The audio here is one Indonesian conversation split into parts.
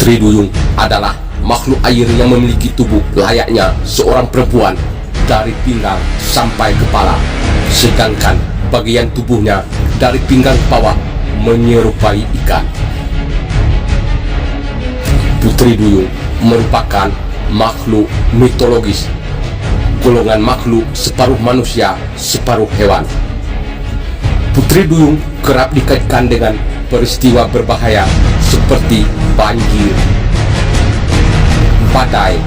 Putri Duyung adalah makhluk air yang memiliki tubuh layaknya seorang perempuan dari pinggang sampai kepala, sedangkan bagian tubuhnya dari pinggang ke bawah menyerupai ikan. Putri Duyung merupakan makhluk mitologis, golongan makhluk separuh manusia, separuh hewan. Putri Duyung kerap dikaitkan dengan peristiwa berbahaya seperti banjir, badai,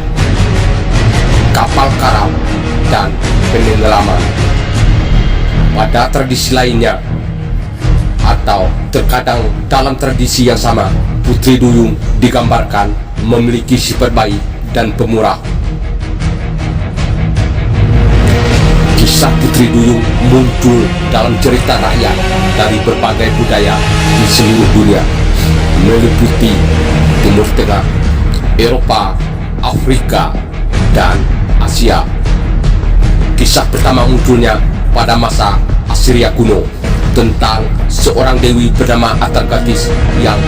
kapal karam, dan penenggelaman. Pada tradisi lainnya, atau terkadang dalam tradisi yang sama, Putri Duyung digambarkan memiliki sifat baik dan pemurah. Kisah Putri Duyung muncul dalam cerita rakyat dari berbagai budaya di seluruh dunia, meliputi Timur Tengah, Eropa, Afrika, dan Asia. Kisah pertama munculnya pada masa Assyria kuno tentang seorang dewi bernama Atargatis yang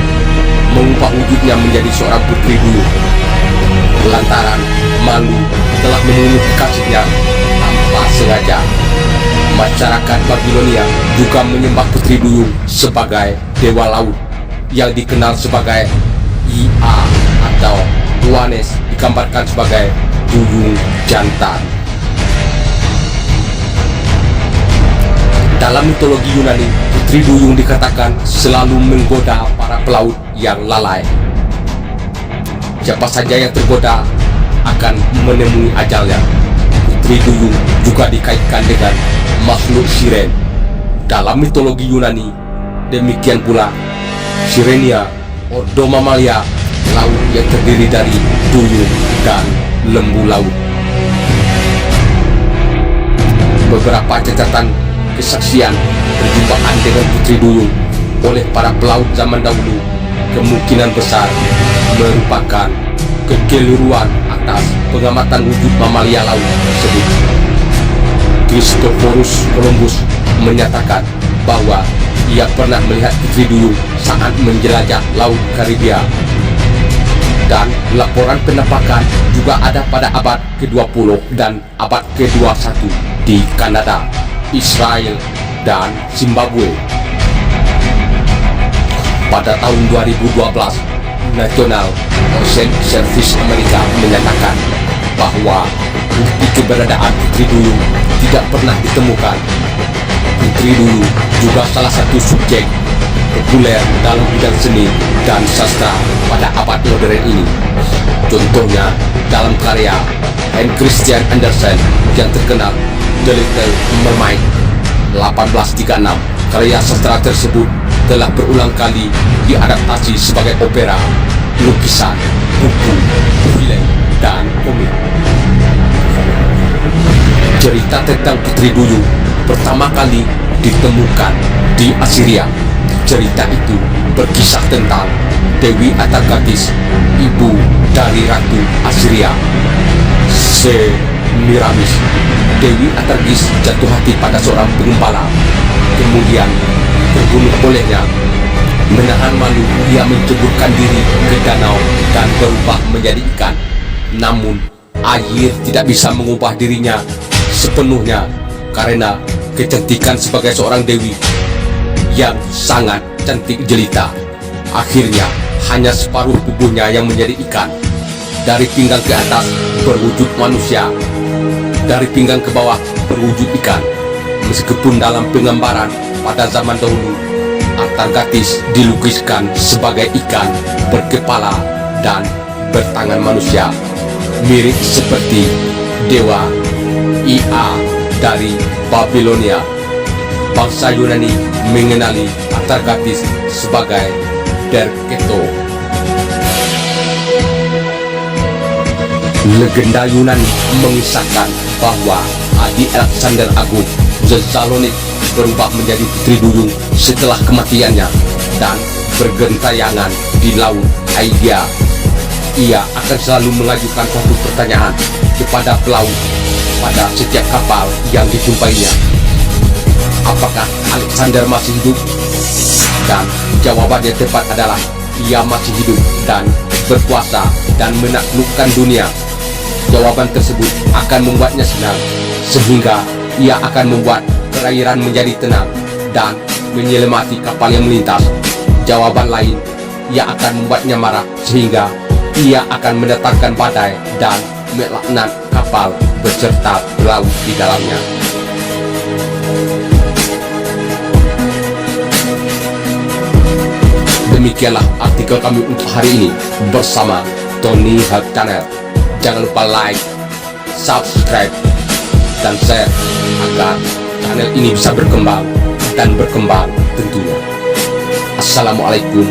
mengubah wujudnya menjadi seorang putri duyung. Lantaran malu telah membunuh kekasihnya tanpa sengaja, masyarakat Babilonia juga menyembah Putri Duyung sebagai dewa laut yang dikenal sebagai Ia atau Tuanes, digambarkan sebagai duyung jantan. Dalam mitologi Yunani, Putri Duyung dikatakan selalu menggoda para pelaut yang lalai. Siapa saja yang tergoda akan menemui ajalnya. Putri Duyung juga dikaitkan dengan makhluk siren dalam mitologi Yunani. Demikian pula Sirenia, ordo mamalia laut yang terdiri dari duyung dan lembu laut. Beberapa catatan kesaksian perjumpaan dengan Putri Duyung oleh para pelaut zaman dahulu kemungkinan besar merupakan kekeliruan atas pengamatan wujud mamalia laut tersebut. Christophorus Columbus menyatakan bahwa ia pernah melihat Putri Duyung saat menjelajah Laut Karibia, dan laporan penampakan juga ada pada abad ke-20 dan abad ke-21 di Kanada, Israel, dan Zimbabwe. Pada tahun 2012, National Ocean Service Amerika menyatakan bahwa bukti keberadaan Putri Duyung tidak pernah ditemukan. Putri Duyung juga salah satu subjek populer dalam bidang seni dan sastra pada abad modern ini. Contohnya dalam karya Hans Christian Andersen yang terkenal The Little Mermaid 1836. Karya sastra tersebut telah berulang kali diadaptasi sebagai opera, lukisan, buku, film, dan komik. Cerita tentang Putri Duyung pertama kali ditemukan di Assyria. Cerita itu berkisah tentang Dewi Atargatis, ibu dari Ratu Assyria, Semiramis. Dewi Atargatis jatuh hati pada seorang pengembala, kemudian terbunuh olehnya. Menahan malu, ia menceburkan diri ke danau dan berubah menjadi ikan. Namun air tidak bisa mengubah dirinya sepenuhnya karena kecantikan sebagai seorang dewi yang sangat cantik jelita. Akhirnya hanya separuh tubuhnya yang menjadi ikan. Dari pinggang ke atas berwujud manusia, dari pinggang ke bawah berwujud ikan. Meskipun dalam penggambaran pada zaman dahulu Atargatis dilukiskan sebagai ikan berkepala dan bertangan manusia, mirip seperti dewa Ia dari Babilonia. Bangsa Yunani mengenali Atargatis sebagai Derketo. Legenda Yunani mengisahkan bahwa Adi Alexander Agung Zesalonik berubah menjadi Putri Duyung setelah kematiannya dan bergentayangan di Laut Aegea. Ia akan selalu mengajukan suatu pertanyaan kepada pelaut pada setiap kapal yang dijumpainya. Apakah Alexander masih hidup? Dan jawaban yang tepat adalah ia masih hidup dan berkuasa dan menaklukkan dunia. Jawaban tersebut akan membuatnya senang, sehingga ia akan membuat perairan menjadi tenang dan menyelamati kapal yang melintas. Jawaban lain, ia akan membuatnya marah, sehingga ia akan mendatangkan badai dan melaknat kapal beserta pelaut di dalamnya. Demikianlah artikel kami untuk hari ini bersama Tony Hawk Channel. Jangan lupa like, subscribe, dan share agar channel ini bisa berkembang dan berkembang tentunya. Assalamualaikum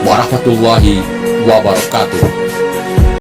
warahmatullahi wabarakatuh.